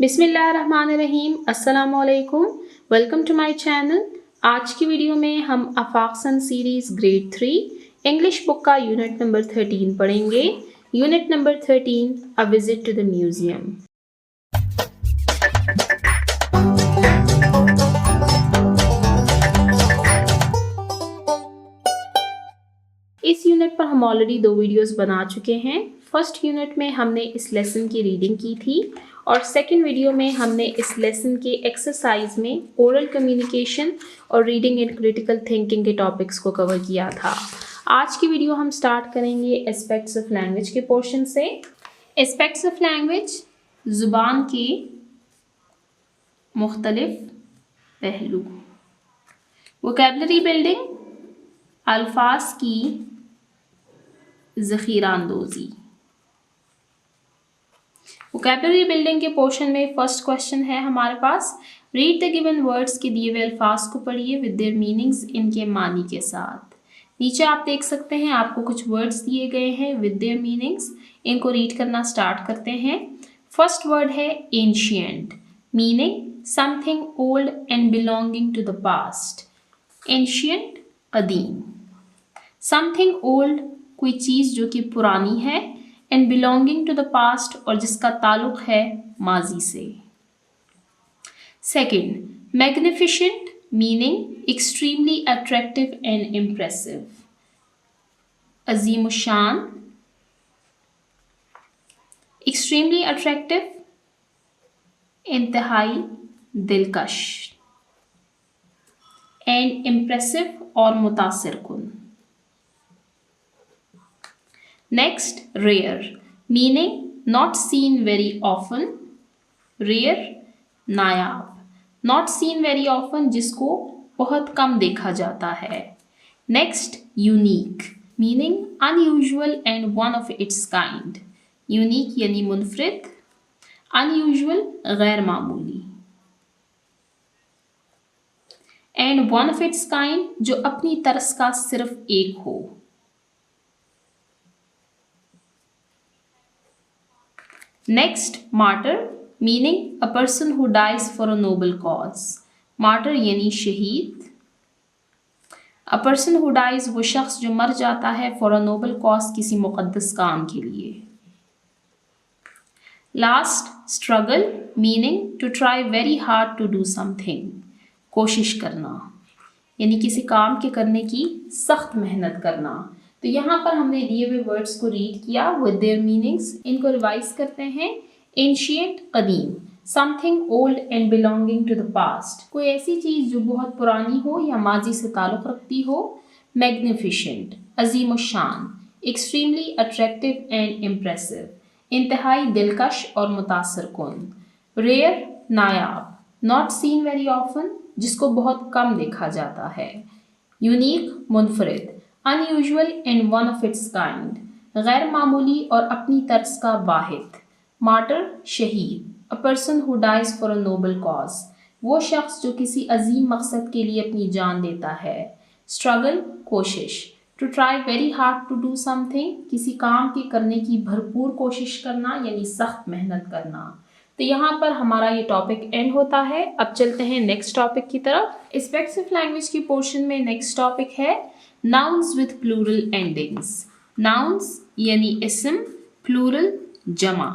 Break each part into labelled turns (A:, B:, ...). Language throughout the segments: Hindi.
A: बिस्मिल्लाहिर्रहमानिर्रहीम। अस्सलामुअलैकुम। Welcome to my channel. आज की वीडियो में हम आफाकसन सीरीज़ ग्रेड 3 इंग्लिश बुक का यूनिट नंबर 13 पढ़ेंगे। Unit number 13, a visit to the museum. इस यूनिट पर हम ऑलरेडी 2 वीडियोस बना चुके हैं। फर्स्ट यूनिट में हमने इस लेसन की रीडिंग की थी और सेकंड वीडियो में हमने इस लेसन के एक्सरसाइज में ओरल कम्युनिकेशन और रीडिंग एंड क्रिटिकल थिंकिंग के टॉपिक्स को कवर किया था। आज की वीडियो हम स्टार्ट करेंगे एस्पेक्ट्स ऑफ लैंग्वेज के पोर्शन से। एस्पेक्ट्स ऑफ लैंग्वेज, ज़ुबान के मुख्तलिफ पहलू। वोकैबुलरी बिल्डिंग, अल्फाज की ज़ख़ीरा अंदोज़ी। वोकैबुलरी बिल्डिंग के पोर्शन में फर्स्ट क्वेश्चन है हमारे पास, रीड द गिवन वर्ड्स के दिए हुए अल्फाज को पढ़िए विद देयर मीनिंग्स, इनके मानी के साथ। नीचे आप देख सकते हैं आपको कुछ वर्ड्स दिए गए हैं विद देयर मीनिंग्स, इनको रीड करना स्टार्ट करते हैं। फर्स्ट वर्ड है ancient, meaning something old and belonging to the past. Ancient कदीम, समथिंग ओल्ड कोई चीज़ जो कि पुरानी है, and belonging to the past और जिसका ताल्लुक है माजी से। Second, magnificent, meaning extremely attractive and impressive. अजीमुशान, एक्सट्रीमली अट्रैक्टिव, इंतहाई दिलकश, एंड इम्प्रेसिव और मुतासिर कुन। Next, rare, meaning not seen very often. Rare नायाब, नॉट सीन वेरी ऑफन जिसको बहुत कम देखा जाता है। Next, unique, meaning unusual and one of its kind. Unique यानी मुनफरिद, अनयूजुअल गैर मामूली, and one of its kind जो अपनी तरस का सिर्फ एक हो। Next, martyr, meaning a person who dies for a noble cause. Martyr यानी शहीद। अ पर्सन हु डाइज वो शख्स जो मर जाता है फॉर अ नोबल कॉज किसी मुकद्दस काम के लिए। Last, struggle, meaning to try very hard to do something, कोशिश करना यानी किसी काम के करने की सख्त मेहनत करना। तो यहाँ पर हमने दिए हुए वर्ड्स को रीड किया विद देयर मीनिंग्स, इनको रिवाइज करते हैं। एंशिएंट कदीम, something old and belonging to the past, कोई ऐसी चीज़ जो बहुत पुरानी हो या माजी से ताल्लुक़ रखती हो। मैग्निफिशेंट, अजीमुशान, एक्सट्रीमली अट्रैक्टिव एंड इम्प्रेसिव, इंतहाई दिलकश और मुतासिर कुन। रेयर नायाब, नॉट सीन वेरी ऑफन जिसको बहुत कम देखा जाता है। यूनिक मुनफरिद, unusual and one of its kind, गैर मामूली और अपनी तर्ज का वाहिद। मार्टर शहीद, a person who dies for a noble cause, वो शख्स जो किसी अजीम मकसद के लिए अपनी जान देता है। स्ट्रगल कोशिश, to try very hard to do something किसी काम के करने की भरपूर कोशिश करना यानी सख्त मेहनत करना। तो यहाँ पर हमारा ये टॉपिक एंड होता है। अब चलते हैं नेक्स्ट टॉपिक की तरफ। एस्पेक्ट्स ऑफ लैंग्वेज की पोर्शन में नेक्स्ट टॉपिक है nouns with plural endings. Nouns यानी इस्म, प्लूरल जमा,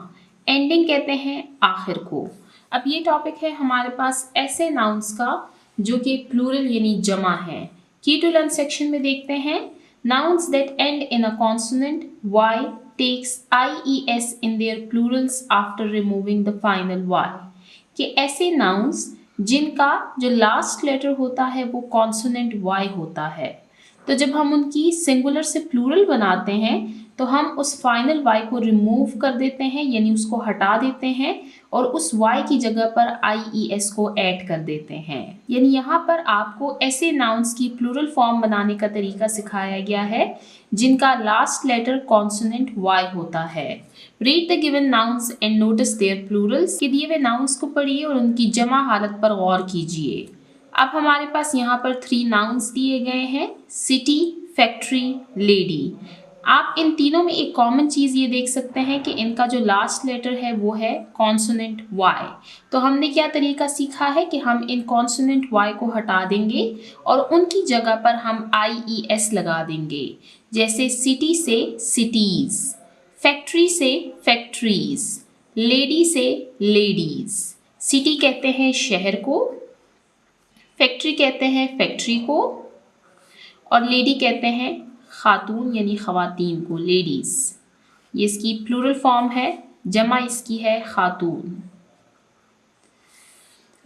A: एंडिंग कहते हैं आखिर को। अब ये टॉपिक है हमारे पास ऐसे नाउन्स का जो कि प्लूरल यानी जमा है। की टू लर्न सेक्शन में देखते हैं nouns that end in a consonant Y takes IES in their plurals after removing the final Y, कि ऐसे nouns जिनका जो लास्ट लेटर होता है वो कॉन्सोनेंट Y होता है। तो जब हम उनकी सिंगुलर से प्लूरल बनाते हैं तो हम उस फाइनल Y को रिमूव कर देते हैं यानी उसको हटा देते हैं और उस Y की जगह पर IES को ऐड कर देते हैं। यानी यहाँ पर आपको ऐसे नाउन्स की प्लूरल फॉर्म बनाने का तरीका सिखाया गया है जिनका लास्ट लेटर कॉन्सोनेंट Y होता है। Read the given nouns and notice their plurals, के दिए हुए नाउन्स को पढ़िए और उनकी जमा हालत पर गौर कीजिए। अब हमारे पास यहाँ पर 3 नाउन्स दिए गए हैं, सिटी, फैक्ट्री, लेडी। आप इन तीनों में एक कॉमन चीज़ ये देख सकते हैं कि इनका जो लास्ट लेटर है वो है कॉन्सोनेंट Y। तो हमने क्या तरीका सीखा है कि हम इन कॉन्सोनेंट Y को हटा देंगे और उनकी जगह पर हम IES लगा देंगे। जैसे सिटी से सिटीज़, फैक्ट्री से फैक्ट्रीज, लेडी से लेडीज़। सिटी कहते हैं शहर को, फैक्ट्री कहते हैं फैक्ट्री को, और लेडी कहते हैं खातून यानी ख़वातीन को, लेडीज़। ये इसकी प्लूरल फॉर्म है, जमा इसकी है खातून।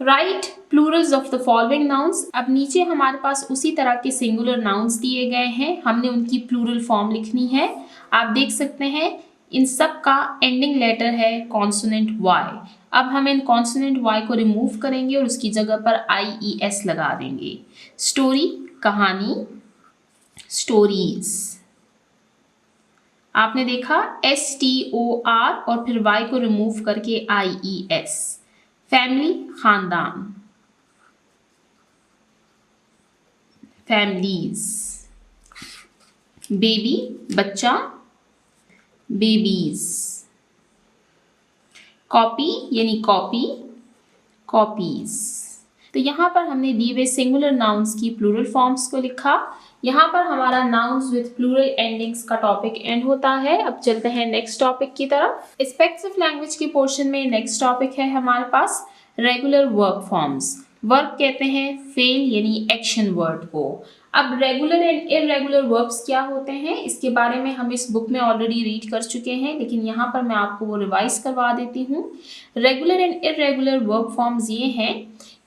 A: Right Plurals of the following nouns. अब नीचे हमारे पास उसी तरह के सिंगुलर नाउन्स दिए गए हैं, हमने उनकी प्लूरल फॉर्म लिखनी है। आप देख सकते हैं इन सब का एंडिंग लेटर है कॉन्सोनेंट Y। अब हम इन कॉन्सोनेंट Y को रिमूव करेंगे और उसकी जगह पर IES लगा देंगे। स्टोरी कहानी, स्टोरीज। आपने देखा STOR और फिर Y को रिमूव करके IES। फैमिली खानदान, फैमिलीज। बेबी बच्चा, बेबीज। कॉपी यानी कॉपी, कॉपीज। तो यहाँ पर हमने दिए हुए सिंगुलर नाउन्स की प्लूरल फॉर्म्स को लिखा। यहाँ पर हमारा नाउन्स विद प्लूरल एंडिंग्स का टॉपिक एंड होता है। अब चलते हैं नेक्स्ट टॉपिक की तरफ। एस्पेक्ट्स ऑफ लैंग्वेज के पोर्शन में नेक्स्ट टॉपिक है हमारे पास रेगुलर वर्ब फॉर्म्स। वर्ब कहते हैं फेल यानी एक्शन वर्ड को। अब रेगुलर एंड इररेगुलर वर्ब्स क्या होते हैं इसके बारे में हम इस बुक में ऑलरेडी रीड कर चुके हैं, लेकिन यहाँ पर मैं आपको वो रिवाइज करवा देती हूँ। Regular and irregular verb forms ये हैं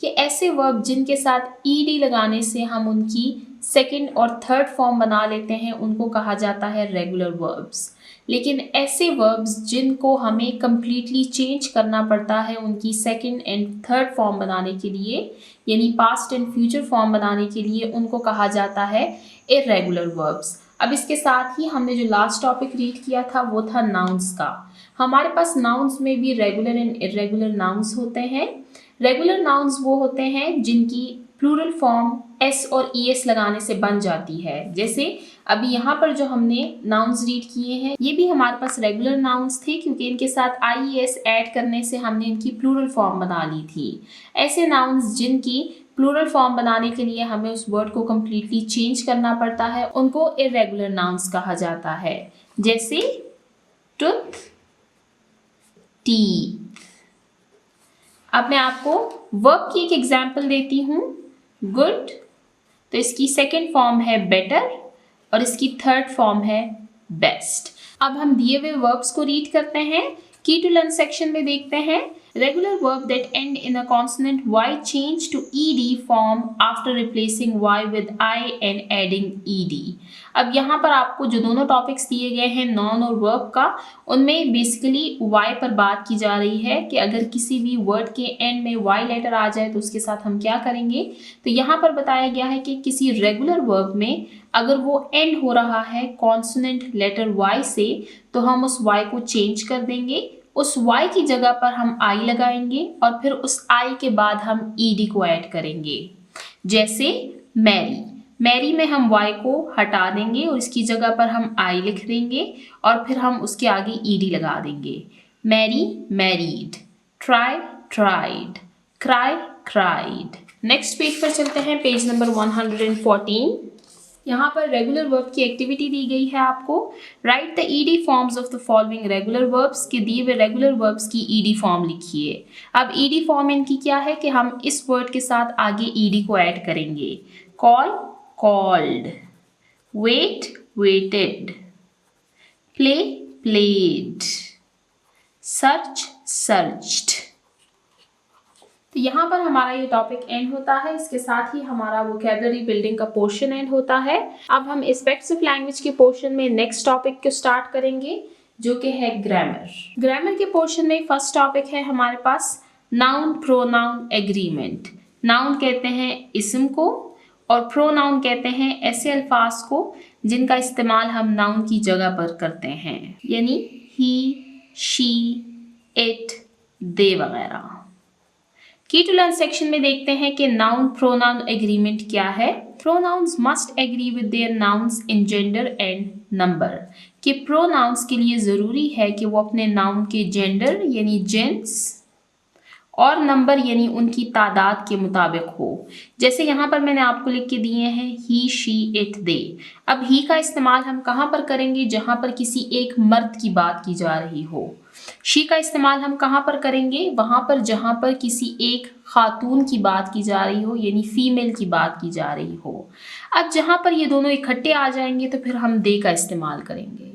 A: कि ऐसे वर्ब जिनके साथ ed लगाने से हम उनकी सेकंड और थर्ड फॉर्म बना लेते हैं उनको कहा जाता है रेगुलर वर्ब्स। लेकिन ऐसे वर्ब्स जिनको हमें कम्प्लीटली चेंज करना पड़ता है उनकी सेकंड एंड थर्ड फॉर्म बनाने के लिए, यानी पास्ट एंड फ्यूचर फॉर्म बनाने के लिए, उनको कहा जाता है इररेगुलर वर्ब्स। अब इसके साथ ही हमने जो लास्ट टॉपिक रीड किया था वो था नाउन्स का। हमारे पास नाउन्स में भी रेगुलर एंड इररेगुलर नाउन्स होते हैं। रेगुलर नाउन्स वो होते हैं जिनकी प्लूरल फॉर्म s और es लगाने से बन जाती है। जैसे अभी यहाँ पर जो हमने नाउन्स रीड किए हैं ये भी हमारे पास रेगुलर नाउन्स थे क्योंकि इनके साथ IES ऐड करने से हमने इनकी प्लूरल फॉर्म बना ली थी। ऐसे नाउन्स जिनकी प्लूरल फॉर्म बनाने के लिए हमें उस वर्ड को कम्प्लीटली चेंज करना पड़ता है उनको इररेगुलर नाउन्स कहा जाता है। जैसे टूथ, टीथ। अब मैं आपको वर्ब की एक एग्जाम्पल देती हूँ। गुड, तो इसकी सेकेंड फॉर्म है बेटर और इसकी थर्ड फॉर्म है बेस्ट। अब हम दिए हुए वर्ब्स को रीड करते हैं। की टू लर्न सेक्शन में देखते हैं regular verb that end in a consonant Y change to ED form after replacing Y with I and adding ED। अब यहाँ पर आपको जो दोनों टॉपिक्स दिए गए हैं नॉन और वर्ब का, उनमें बेसिकली Y पर बात की जा रही है कि अगर किसी भी वर्ड के एंड में Y लेटर आ जाए तो उसके साथ हम क्या करेंगे। तो यहाँ पर बताया गया है कि किसी रेगुलर वर्ब में अगर वो एंड हो रहा है कॉन्सोनेंट लेटर Y से तो हम उस Y को चेंज कर देंगे। उस Y की जगह पर हम I लगाएंगे और फिर उस I के बाद हम ED को ऐड करेंगे। जैसे मैरी, मैरी में हम Y को हटा देंगे और इसकी जगह पर हम I लिख देंगे और फिर हम उसके आगे ED लगा देंगे। Marry, married. Try, tried. Cry, cried. Next page पर चलते हैं, पेज नंबर 114। यहाँ पर रेगुलर वर्ब की एक्टिविटी दी गई है आपको। Write the ED forms of the following regular verbs. के दिए हुए रेगुलर वर्ब्स की ED फॉर्म लिखिए। अब ED फॉर्म इनकी क्या है कि हम इस वर्ड के साथ आगे ED को ऐड करेंगे। Call, called. Wait, waited. Play, played. Search, searched. तो यहाँ पर हमारा ये टॉपिक एंड होता है। इसके साथ ही हमारा वोकैबुलरी बिल्डिंग का पोर्शन एंड होता है। अब हम एस्पेक्ट्स ऑफ लैंग्वेज के पोर्शन में नेक्स्ट टॉपिक को स्टार्ट करेंगे जो कि है ग्रामर। ग्रामर के पोर्शन में फर्स्ट टॉपिक है हमारे पास नाउन प्रोनाउन एग्रीमेंट। नाउन कहते हैं इस्म को और प्रोनाउन कहते हैं ऐसे अल्फाज को जिनका इस्तेमाल हम नाउन की जगह पर करते हैं, यानी ही, शी, इट, दे वगैरह। की टू लर्न सेक्शन में देखते हैं कि नाउन प्रोनाउन एग्रीमेंट क्या है। Pronouns must agree with their nouns in gender and number. कि प्रोनाउंस के लिए ज़रूरी है कि वो अपने नाउन के जेंडर यानी जेंट्स और नंबर यानी उनकी तादाद के मुताबिक हो। जैसे यहाँ पर मैंने आपको लिख के दिए हैं ही, शी, इट, दे। अब ही का इस्तेमाल हम कहाँ पर करेंगे? जहाँ पर किसी एक मर्द की बात की जा रही हो। शी का इस्तेमाल हम कहाँ पर करेंगे? वहाँ पर जहाँ पर किसी एक खातून की बात की जा रही हो यानी फीमेल की बात की जा रही हो। अब जहाँ पर ये दोनों इकट्ठे आ जाएंगे तो फिर हम दे का इस्तेमाल करेंगे।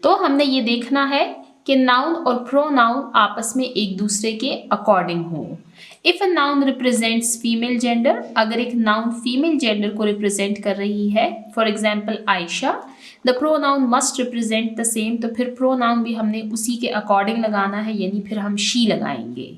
A: तो हमने ये देखना है कि नाउन और प्रोनाउन आपस में एक दूसरे के अकॉर्डिंग हो। If a noun represents female gender, अगर एक नाउन फीमेल जेंडर को रिप्रेजेंट कर रही है, for example Ayesha, the pronoun must represent the same, तो फिर प्रोनाउन भी हमने उसी के अकॉर्डिंग लगाना है यानी फिर हम शी लगाएंगे।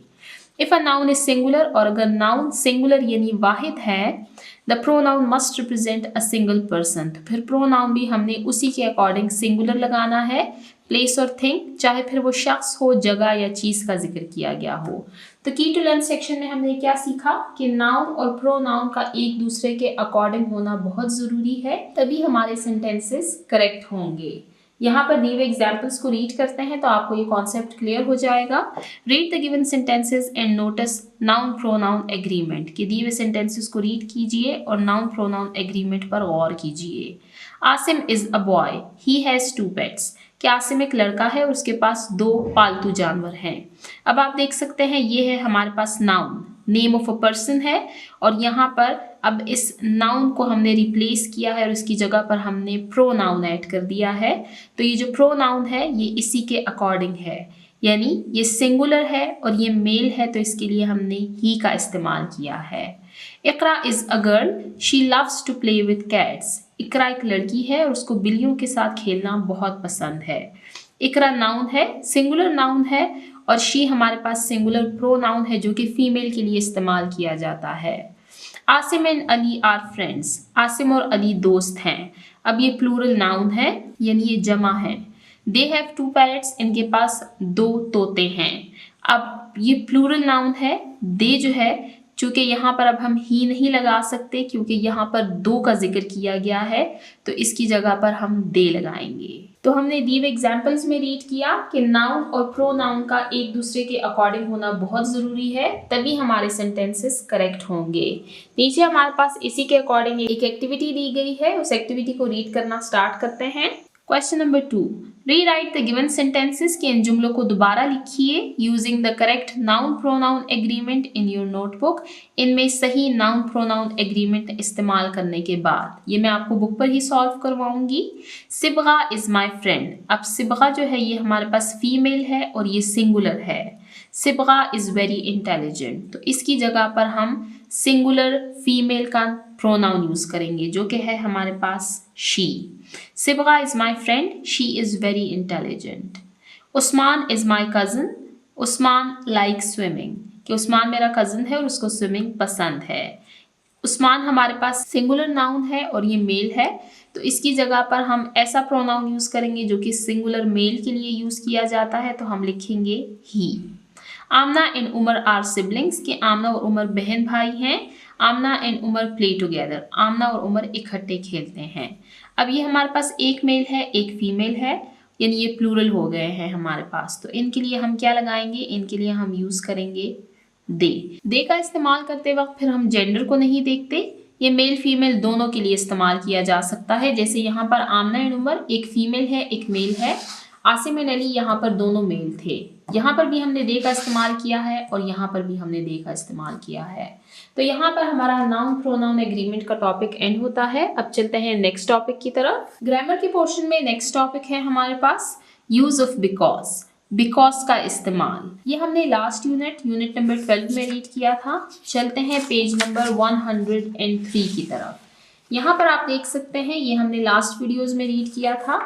A: If a noun is singular, और अगर नाउन सिंगुलर यानी वाहिद है, the pronoun must represent a single person, तो फिर प्रोनाउन भी हमने उसी के अकॉर्डिंग सिंगुलर लगाना है। प्लेस और थिंग, चाहे फिर वो शख्स हो, जगह या चीज़ का जिक्र किया गया हो। तो की टू लर्न सेक्शन में हमने क्या सीखा कि नाउन और प्रोनाउन का एक दूसरे के अकॉर्डिंग होना बहुत ज़रूरी है, तभी हमारे सेंटेंसेस करेक्ट होंगे। यहाँ पर दिए हुए एग्जाम्पल्स को रीड करते हैं तो आपको ये कॉन्सेप्ट क्लियर हो जाएगा। Read the given sentences and notice noun pronoun agreement, कि दिए हुए सेंटेंसेस को रीड कीजिए और नाउन प्रोनाउन एग्रीमेंट पर गौर कीजिए। Asim is a boy, he has 2 pets, कि आसिम एक लड़का है और उसके पास 2 पालतू जानवर हैं। अब आप देख सकते हैं ये है हमारे पास noun, name of a person है, और यहाँ पर अब इस नाउन को हमने रिप्लेस किया है और उसकी जगह पर हमने प्रोनाउन ऐड कर दिया है। तो ये जो प्रोनाउन है ये इसी के अकॉर्डिंग है, यानी ये सिंगुलर है और ये मेल है, तो इसके लिए हमने ही का इस्तेमाल किया है। Iqra is a girl, she loves to play with cats, Iqra एक लड़की है और उसको बिल्लियों के साथ खेलना बहुत पसंद है। इकरा नाउन है, सिंगुलर नाउन है, और शी हमारे पास सिंगुलर प्रोनाउन है जो कि फीमेल के लिए इस्तेमाल किया जाता है। Asim and Ali are friends, Asim और अली दोस्त हैं। अब ये प्लूरल नाउन है यानी ये जमा है। दे हैव 2 पैरट्स, इनके पास 2 तोते हैं। अब ये प्लूरल नाउन है, दे जो है, चूंकि यहाँ पर अब हम ही नहीं लगा सकते क्योंकि यहाँ पर 2 का जिक्र किया गया है, तो इसकी जगह पर हम दे लगाएंगे। तो हमने दिए हुए एग्जाम्पल्स में रीड किया कि नाउन और प्रोनाउन का एक दूसरे के अकॉर्डिंग होना बहुत ज़रूरी है, तभी हमारे सेंटेंसेस करेक्ट होंगे। नीचे हमारे पास इसी के अकॉर्डिंग एक एक्टिविटी दी गई है, उस एक्टिविटी को रीड करना स्टार्ट करते हैं। Question number 2, rewrite the given sentences, के इन जुमलों को दोबारा लिखिए using the correct noun pronoun agreement in your notebook, इनमें सही नाउन प्रोनाउन एग्रीमेंट इस्तेमाल करने के बाद। ये मैं आपको बुक पर ही सॉल्व करवाऊंगी। सिबगा इज माई फ्रेंड, अब सिबगा जो है ये हमारे पास फीमेल है और ये सिंगुलर है। सिबगा इज वेरी इंटेलिजेंट, तो इसकी जगह पर हम सिंगुलर फीमेल का प्रोनाउन यूज करेंगे जो कि है हमारे पास she. Sibgha is my friend, she is very intelligent. Usman is my cousin, Usman like swimming, कि उस्मान मेरा कज़न है और उसको स्विमिंग पसंद है। उस्मान हमारे पास सिंगुलर नाउन है और ये मेल है, तो इसकी जगह पर हम ऐसा प्रोनाउन यूज करेंगे जो कि सिंगुलर मेल के लिए यूज किया जाता है, तो हम लिखेंगे ही। आमना एंड उमर आर सिबलिंग्स, कि आमना और उमर बहन भाई हैं। आमना एंड उमर प्ले टुगेदर, आमना और उमर इकट्ठे खेलते हैं। अब ये हमारे पास एक मेल है एक फीमेल है, यानी ये प्लूरल हो गए हैं हमारे पास, तो इनके लिए हम क्या लगाएंगे? इनके लिए हम यूज करेंगे दे का इस्तेमाल करते वक्त फिर हम जेंडर को नहीं देखते, ये मेल फीमेल दोनों के लिए इस्तेमाल किया जा सकता है। जैसे यहाँ पर आमना एंड उमर एक फीमेल है एक मेल है, आसिम एंड अली यहाँ पर दोनों मेल थे, यहाँ पर भी हमने दे का इस्तेमाल किया है और यहाँ पर भी हमने दे का इस्तेमाल किया है। तो यहाँ पर हमारा नाउन प्रोनाउन एग्रीमेंट का टॉपिक एंड होता है। अब चलते हैं नेक्स्ट टॉपिक की तरफ। ग्रामर के पोर्शन में नेक्स्ट टॉपिक है हमारे पास यूज ऑफ बिकॉज, बिकॉज का इस्तेमाल। ये हमने लास्ट यूनिट नंबर 12 में रीड किया था। चलते हैं पेज नंबर 103 की तरफ। यहाँ पर आप देख सकते हैं ये हमने लास्ट वीडियोज में रीड किया था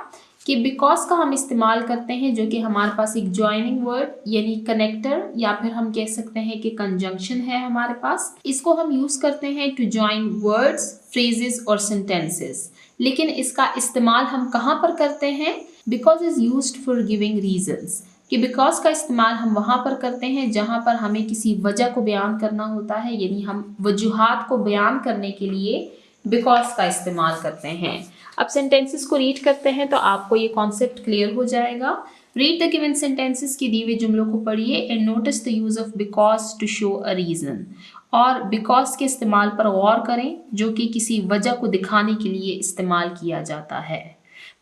A: कि बिकॉज का हम इस्तेमाल करते हैं जो कि हमारे पास एक जॉइनिंग वर्ड यानी कनेक्टर या फिर हम कह सकते हैं कि कंजंक्शन है हमारे पास। इसको हम यूज करते हैं टू जॉइन वर्ड्स, फ्रेजेस और सेंटेंसेस। लेकिन इसका इस्तेमाल हम कहाँ पर करते हैं? Because is used for giving reasons, कि बिकॉज का इस्तेमाल हम वहाँ पर करते हैं जहाँ पर हमें किसी वजह को बयान करना होता है, यानी हम वजूहात को बयान करने के लिए बिकॉज का इस्तेमाल करते हैं। अब सेंटेंसेस को रीड करते हैं तो आपको ये कॉन्सेप्ट क्लियर हो जाएगा। रीड द गिवन सेंटेंसेस की दी हुई जुमलों को पढ़िए and notice the use of because to show a reason. और बिकॉज के इस्तेमाल पर गौर करें जो कि किसी वजह को दिखाने के लिए इस्तेमाल किया जाता है।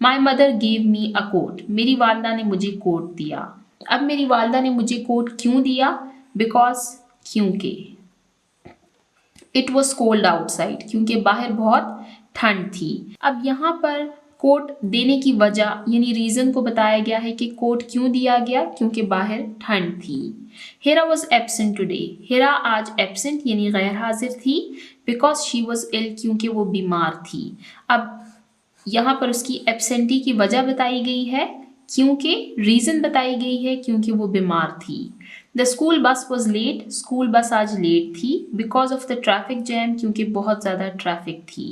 A: My mother gave me a coat, मेरी वालदा ने मुझे कोट दिया। अब मेरी वालदा ने मुझे कोट क्यों दिया? बिकॉज, क्योंकि। इट वॉज कोल्ड आउटसाइड, क्योंकि बाहर बहुत ठंड थी। अब यहाँ पर कोट देने की वजह यानी रीजन को बताया गया है कि कोट क्यों दिया गया, क्योंकि बाहर ठंड थी। Hera was absent today, Hera आज एब्सेंट यानी गैर हाजिर थी। बिकॉज शी वॉज इल, क्योंकि वो बीमार थी। अब यहाँ पर उसकी एब्सेंटी की वजह बताई गई है, क्योंकि रीजन बताई गई है, क्योंकि वो बीमार थी। The school bus was late, school bus आज लेट थी। Because of the traffic jam, क्योंकि बहुत ज़्यादा ट्रैफिक थी।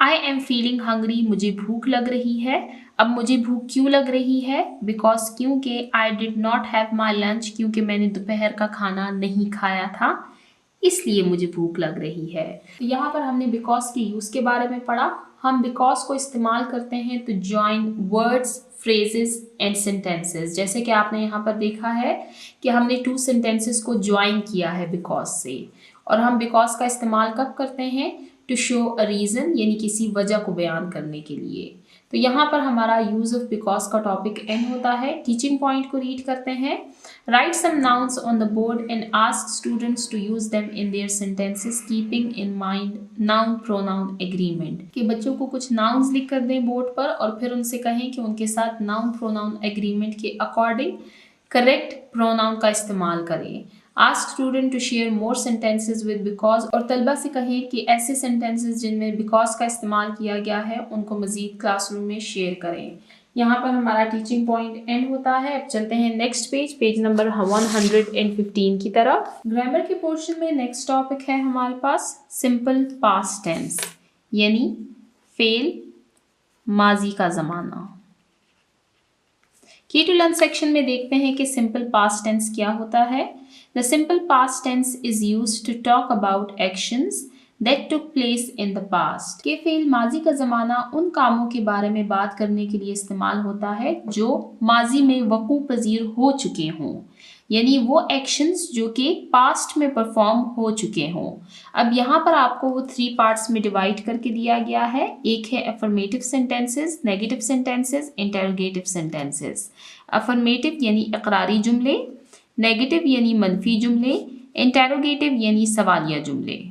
A: आई एम फीलिंग हंग्री, मुझे भूख लग रही है। अब मुझे भूख क्यों लग रही है? बिकॉज, क्योंकि I did not have my lunch, क्योंकि मैंने दोपहर का खाना नहीं खाया था, इसलिए मुझे भूख लग रही है। तो यहाँ पर हमने बिकॉज के यूज़ के बारे में पढ़ा। हम बिकॉज को इस्तेमाल करते हैं तो join words, phrases and sentences. जैसे कि आपने यहाँ पर देखा है कि हमने 2 सेंटेंसेस को ज्वाइन किया है बिकॉज से। और हम बिकॉज का इस्तेमाल कब करते हैं? टू शो अ रीज़न, यानी किसी वजह को बयान करने के लिए। तो यहाँ पर हमारा यूज़ ऑफ बिकॉज का टॉपिक एंड होता है। टीचिंग पॉइंट को रीड करते हैं। Write some nouns on the board and ask students to use them in their sentences keeping in mind noun pronoun agreement. कि बच्चों को कुछ नाउन्स लिख कर दें बोर्ड पर और फिर उनसे कहें कि उनके साथ नाउन प्रोनाउन एग्रीमेंट के अकॉर्डिंग करेक्ट प्रोनाउन का इस्तेमाल करें। Ask student to share more sentences with because, और तलबा से कहें कि ऐसे सेंटेंसेज जिनमें बिकॉज का इस्तेमाल किया गया है उनको मज़ीद क्लासरूम में शेयर करें। यहाँ पर हमारा टीचिंग पॉइंट एंड होता है। अब चलते हैं नेक्स्ट पेज नंबर 115 की तरफ। ग्रामर के पोर्शन में नेक्स्ट टॉपिक है हमारे पास सिंपल पास्ट टेंस, यानी फेल, माजी का ज़माना। की टू लर्न सेक्शन में देखते हैं कि सिंपल पास्ट टेंस क्या होता है। The simple past tense is used to talk about actions that took place in the past. के फेल माजी का ज़माना उन कामों के बारे में बात करने के लिए इस्तेमाल होता है जो माजी में वकू पजीर हो चुके हों, यानी वो एक्शंस जो कि पास्ट में परफॉर्म हो चुके हों। अब यहाँ पर आपको वो 3 पार्ट्स में डिवाइड करके दिया गया है। एक है affirmative sentences, negative sentences, interrogative sentences. Affirmative यानी इकरारी जुमले, नेगेटिव यानी मनफी जुमले, इंटरोगेटिव यानी सवालिया जुमले।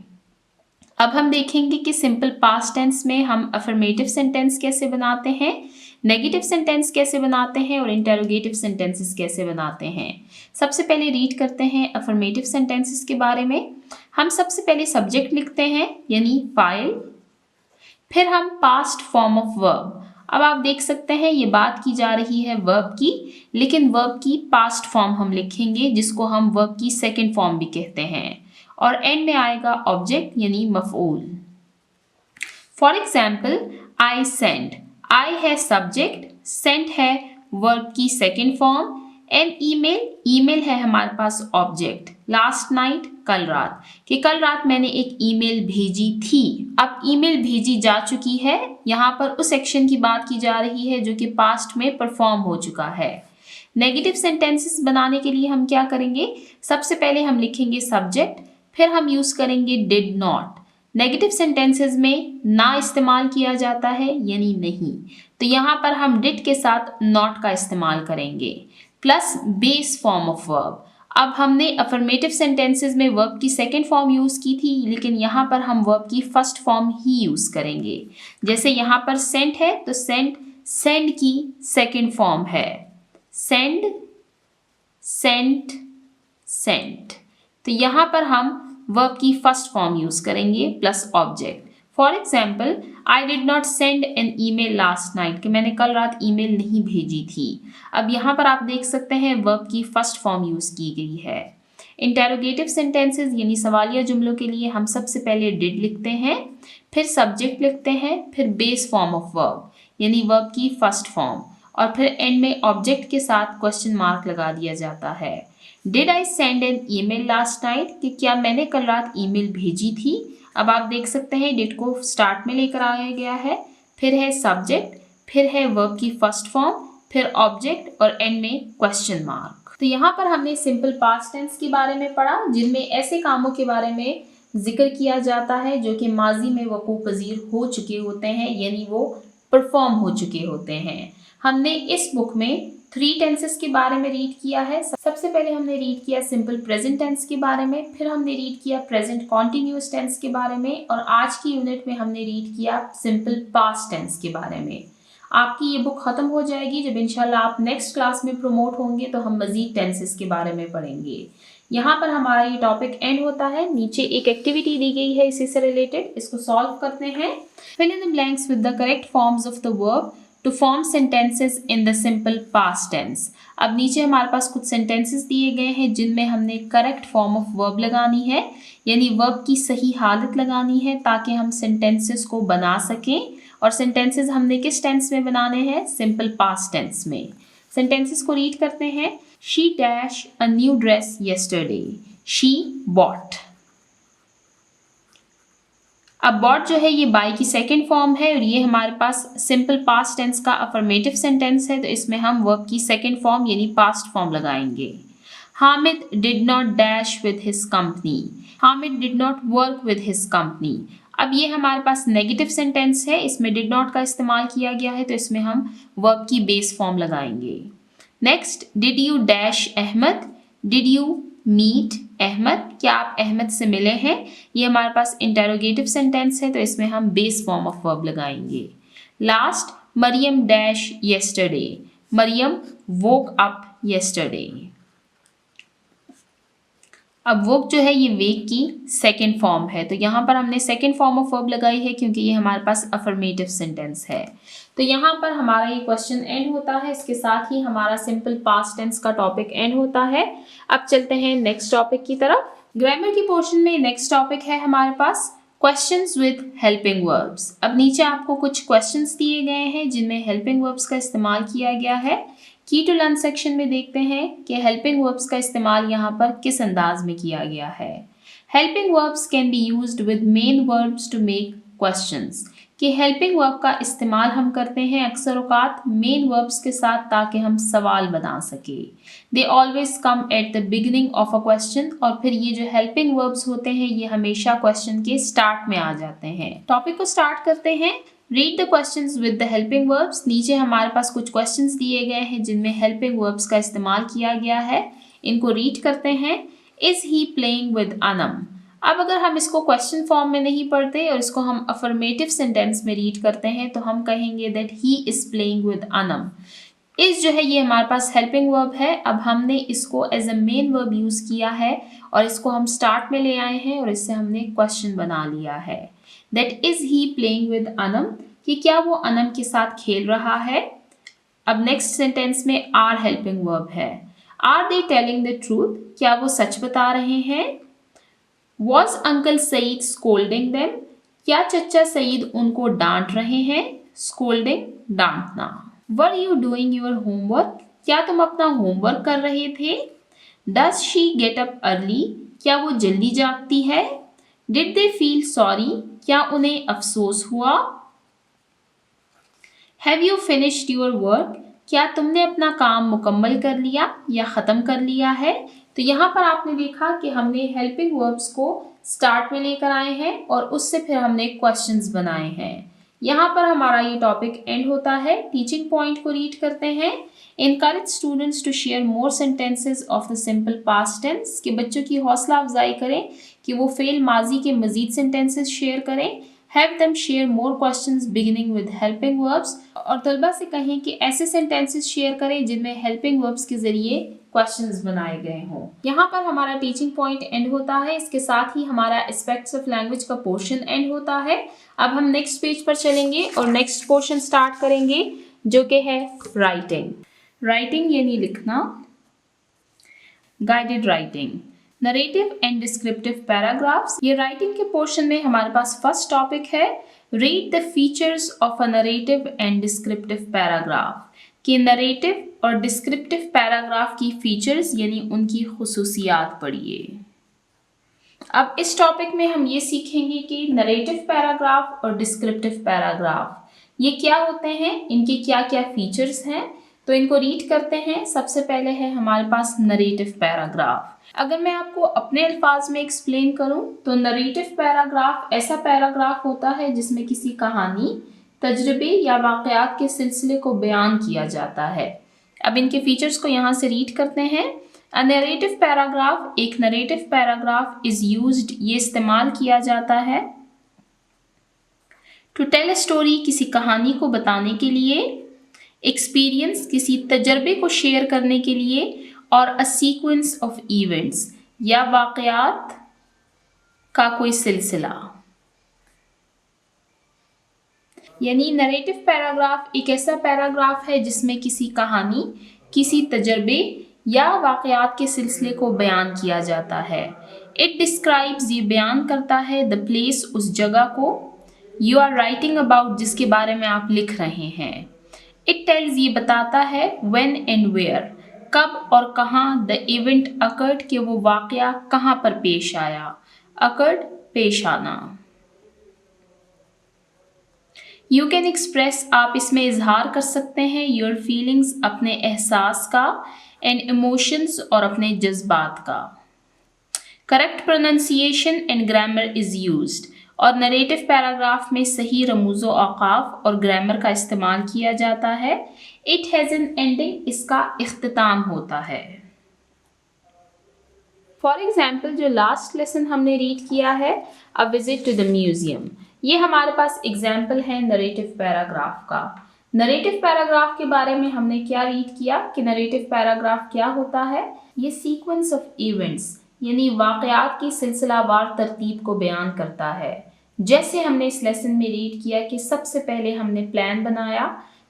A: अब हम देखेंगे कि सिंपल पास्ट टेंस में हम अफर्मेटिव सेंटेंस कैसे बनाते हैं, नेगेटिव सेंटेंस कैसे बनाते हैं और इंटरोगेटिव सेंटेंसेस कैसे बनाते हैं। सबसे पहले रीड करते हैं अफर्मेटिव सेंटेंसेस के बारे में। हम सबसे पहले सब्जेक्ट लिखते हैं यानी फाइल, फिर हम पास्ट फॉर्म ऑफ वर्ब। अब आप देख सकते हैं ये बात की जा रही है वर्ब की, लेकिन वर्ब की पास्ट फॉर्म हम लिखेंगे जिसको हम वर्ब की सेकेंड फॉर्म भी कहते हैं। और एंड में आएगा ऑब्जेक्ट यानी मफऊल। फॉर एग्जाम्पल आई सेंड, आई है सब्जेक्ट, सेंट है वर्ब की second form, and email, email है हमारे पास ऑब्जेक्ट। लास्ट नाइट, कल रात, कि कल रात मैंने एक ईमेल भेजी थी। अब ईमेल भेजी जा चुकी है, यहाँ पर उस एक्शन की बात की जा रही है जो कि पास्ट में परफॉर्म हो चुका है। नेगेटिव सेंटेंसेस बनाने के लिए हम क्या करेंगे? सबसे पहले हम लिखेंगे सब्जेक्ट, फिर हम यूज करेंगे डिड नॉट। नेगेटिव सेंटेंसेस में ना इस्तेमाल किया जाता है यानी नहीं, तो यहाँ पर हम डिड के साथ नॉट का इस्तेमाल करेंगे, plus base form of verb. अब हमने अफर्मेटिव सेंटेंसेस में वर्ब की सेकेंड फॉर्म यूज़ की थी, लेकिन यहाँ पर हम वर्ब की फर्स्ट फॉर्म ही यूज़ करेंगे। जैसे यहाँ पर सेंट है तो सेंट सेंड की सेकेंड फॉर्म है, सेंड, सेंट, सेंट। तो यहाँ पर हम वर्ब की फर्स्ट फॉर्म यूज़ करेंगे plus object. For example I did not send an email last night, कि मैंने कल रात ईमेल नहीं भेजी थी। अब यहाँ पर आप देख सकते हैं वर्ब की फर्स्ट फॉर्म यूज़ की गई है। इंटेरोगेटिव सेंटेंसेस यानी सवालिया जुमलों के लिए हम सबसे पहले डिड लिखते हैं, फिर सब्जेक्ट लिखते हैं, फिर बेस फॉर्म ऑफ वर्ब यानी वर्ब की फर्स्ट फॉर्म, और फिर एंड में ऑब्जेक्ट के साथ क्वेश्चन मार्क लगा दिया जाता है। Did I send an email last night, कि क्या मैंने कल रात ईमेल भेजी थी। अब आप देख सकते हैं डिड को स्टार्ट में लेकर आया गया है, फिर है सब्जेक्ट, फिर है वर्ब की फर्स्ट फॉर्म, फिर ऑब्जेक्ट और एंड में क्वेश्चन मार्क। तो यहाँ पर हमने सिंपल पास्ट टेंस के बारे में पढ़ा जिनमें ऐसे कामों के बारे में जिक्र किया जाता है जो कि माजी में वकूअ पजीर हो चुके होते हैं, यानी वो परफॉर्म हो चुके होते हैं। हमने इस बुक में 3 टेंसेस के बारे में रीड किया है। सबसे पहले हमने रीड किया सिंपल प्रेजेंट टेंस के बारे में, फिर हमने रीड किया प्रेजेंट कॉन्टिन्यूअस टेंस के बारे में, और आज की यूनिट में हमने रीड किया सिंपल पास्ट टेंस के बारे में। आपकी ये बुक ख़त्म हो जाएगी जब इंशाल्लाह आप नेक्स्ट क्लास में प्रमोट होंगे तो हम मज़ीद टेंसेस के बारे में पढ़ेंगे। यहाँ पर हमारा ये टॉपिक एंड होता है। नीचे एक एक्टिविटी दी गई है इसी से रिलेटेड, इसको सॉल्व करते हैं। Fill in the blanks with the correct forms of the verb to form sentences in the simple past tense. अब नीचे हमारे पास कुछ सेंटेंसेस दिए गए हैं जिनमें हमने करेक्ट फॉर्म ऑफ वर्ब लगानी है, यानी वर्ब की सही हालत लगानी है ताकि हम सेंटेंसेस को बना सकें। और सेंटेंसेस हमने किस टेंस में बनाने हैं? सिंपल पास्ट टेंस में। सेंटेंसेस को रीड करते हैं। She dash a new dress yesterday, she bought. अब बॉट जो है ये बाय की सेकेंड फॉर्म है और ये हमारे पास सिंपल पास्ट टेंस का अफर्मेटिव सेंटेंस है, तो इसमें हम वर्ब की सेकेंड फॉर्म यानी पास्ट फॉर्म लगाएंगे। Hamid did not dash with his company, Hamid did not work with his company. अब ये हमारे पास नेगेटिव सेंटेंस है, इसमें डिड नॉट का इस्तेमाल किया गया है, तो इसमें हम वर्ब की बेस फॉर्म लगाएंगे। Next, did you dash Ahmed, did you meet Ahmed, क्या आप अहमद से मिले हैं? ये हमारे पास इंटेरोगेटिव सेंटेंस है, तो इसमें हम बेस फॉर्म ऑफ वर्ब लगाएंगे। Last, Maryam dash yesterday, Maryam woke up yesterday. अब वोक जो है ये वेक की सेकेंड फॉर्म है, तो यहाँ पर हमने सेकेंड फॉर्म ऑफ वर्ब लगाई है क्योंकि ये हमारे पास अफर्मेटिव सेंटेंस है। तो यहाँ पर हमारा ये क्वेश्चन एंड होता है, इसके साथ ही हमारा सिंपल पास्ट टेंस का टॉपिक एंड होता है। अब चलते हैं नेक्स्ट टॉपिक की तरफ। ग्रामर की पोर्शन में नेक्स्ट टॉपिक है हमारे पास क्वेश्चंस विद हेल्पिंग वर्ब्स। अब नीचे आपको कुछ क्वेश्चंस दिए गए हैं जिनमें हेल्पिंग वर्ब्स का इस्तेमाल किया गया है। की टू लर्न सेक्शन में देखते हैं कि हेल्पिंग वर्ब्स का इस्तेमाल यहाँ पर किस अंदाज में किया गया है। Helping verbs can be used with main verbs to make questions, कि हेल्पिंग वर्ब का इस्तेमाल हम करते हैं अक्सर औकात मेन वर्ब्स के साथ ताकि हम सवाल बना सके। They always come at the beginning of a question, और फिर ये जो हेल्पिंग वर्ब्स होते हैं ये हमेशा क्वेश्चन के स्टार्ट में आ जाते हैं। टॉपिक को स्टार्ट करते हैं। Read the questions with the helping verbs. नीचे हमारे पास कुछ क्वेश्चंस दिए गए हैं जिनमें हेल्पिंग वर्ब्स का इस्तेमाल किया गया है, इनको रीड करते हैं। Is he playing with Anam. अब अगर हम इसको क्वेश्चन फॉर्म में नहीं पढ़ते और इसको हम अफर्मेटिव सेंटेंस में रीड करते हैं तो हम कहेंगे that he is playing with Anam. इस जो है ये हमारे पास हेल्पिंग वर्ब है। अब हमने इसको as a main verb use किया है और इसको हम स्टार्ट में ले आए हैं और इससे हमने क्वेश्चन बना लिया है। That is he playing with Anam, कि क्या वो अनम के साथ खेल रहा है। अब नेक्स्ट सेंटेंस में आर हेल्पिंग वर्ब है। Are they telling the truth, क्या वो सच बता रहे हैं। Was uncle Saeed scolding them, क्या चचा सईद उनको डांट रहे हैं। स्कोल्डिंग डांटना। Were you doing your homework, क्या तुम अपना होमवर्क कर रहे थे। Does she get up early, क्या वो जल्दी जागती है। डिड दे फील सॉरी, क्या उन्हें अफसोस हुआ। Have you finished your work, क्या तुमने अपना काम मुकम्मल कर लिया या ख़त्म कर लिया है। तो यहाँ पर आपने देखा कि हमने हेल्पिंग वर्ब्स को स्टार्ट में लेकर आए हैं और उससे फिर हमने क्वेश्चंस बनाए हैं। यहाँ पर हमारा ये टॉपिक एंड होता है। टीचिंग पॉइंट को रीड करते हैं। Encourage students to share more sentences of the simple past tense, कि बच्चों की हौसला अफजाई करें कि वो फेल माजी के मजीद सेंटेंसेस शेयर करें। Have them share more questions beginning with helping verbs, और तलबा से कहें कि ऐसे सेंटेंसेस शेयर करें जिनमें हेल्पिंग वर्ब्स के जरिए क्वेश्चंस बनाए गए हों। यहाँ पर हमारा टीचिंग पॉइंट एंड होता है, इसके साथ ही हमारा एस्पेक्ट्स ऑफ लैंग्वेज का पोर्शन एंड होता है। अब हम नेक्स्ट पेज पर चलेंगे और नेक्स्ट पोर्शन स्टार्ट करेंगे जो कि है राइटिंग। राइटिंग यानी लिखना। Guided writing, narrative and descriptive paragraphs. ये राइटिंग के पोर्शन में हमारे पास फर्स्ट टॉपिक है। Read the features of a narrative and descriptive paragraph, कि नरेटिव और डिस्क्रिप्टिव पैराग्राफ की फीचर्स यानी उनकी खुसूसियात पढ़िए। अब इस टॉपिक में हम ये सीखेंगे कि नरेटिव पैराग्राफ और डिस्क्रिप्टिव पैराग्राफ ये क्या होते हैं, इनके क्या क्या फीचर्स हैं। तो इनको रीड करते हैं। सबसे पहले है हमारे पास नरेटिव पैराग्राफ। अगर मैं आपको अपने अल्फाज में एक्सप्लेन करूं तो नरेटिव पैराग्राफ ऐसा पैराग्राफ होता है जिसमें किसी कहानी, तजर्बे या वाक़यात के सिलसिले को बयान किया जाता है। अब इनके फीचर्स को यहाँ से रीड करते हैं। अ नरेटिव पैराग्राफ, एक नरेटिव पैराग्राफ इज यूज्ड, ये इस्तेमाल किया जाता है टू टेल अ स्टोरी, किसी कहानी को बताने के लिए, एक्सपीरियंस, किसी तजर्बे को शेयर करने के लिए, और अ सीक्वेंस ऑफ इवेंट्स, या वाक़यात का कोई सिलसिला। यानी नरेटिव पैराग्राफ एक ऐसा पैराग्राफ है जिसमें किसी कहानी, किसी तजर्बे या वाक़यात के सिलसिले को बयान किया जाता है। इट डिस्क्राइब्स, ये बयान करता है, द प्लेस, उस जगह को, यू आर राइटिंग अबाउट, जिसके बारे में आप लिख रहे हैं। इट टेल्स, ये बताता है, व्हेन एंड वेयर, कब और कहाँ, द इवेंट अकर्ड, कि वो वाक़या कहाँ पर पेश आया, अकर्ड, पेश आना। यू कैन एक्सप्रेस, आप इसमें इजहार कर सकते हैं, योर फीलिंग्स, अपने एहसास का, एंड इमोशंस, और अपने जज्बात का। Correct pronunciation and grammar is used, और नरेटिव पैराग्राफ में सही रमूज़ो औक़ाफ़ और ग्रामर का इस्तेमाल किया जाता है। इट हैज़ एन एंडिंग, इसका इख्तिताम होता है। फॉर एग्जाम्पल, जो लास्ट लेसन हमने रीड किया है, a visit to the museum, ये हमारे पास एग्जाम्पल है नरेटिव पैराग्राफ का। नरेटिव पैराग्राफ के बारे में हमने क्या रीड किया कि नरेटिव पैराग्राफ क्या होता है। ये सीक्वेंस ऑफ इवेंट्स, यानी वाक़यात की सिलसिलावार तरतीब को बयान करता है। जैसे हमने इस लेसन में रीड किया कि सबसे पहले हमने प्लान बनाया,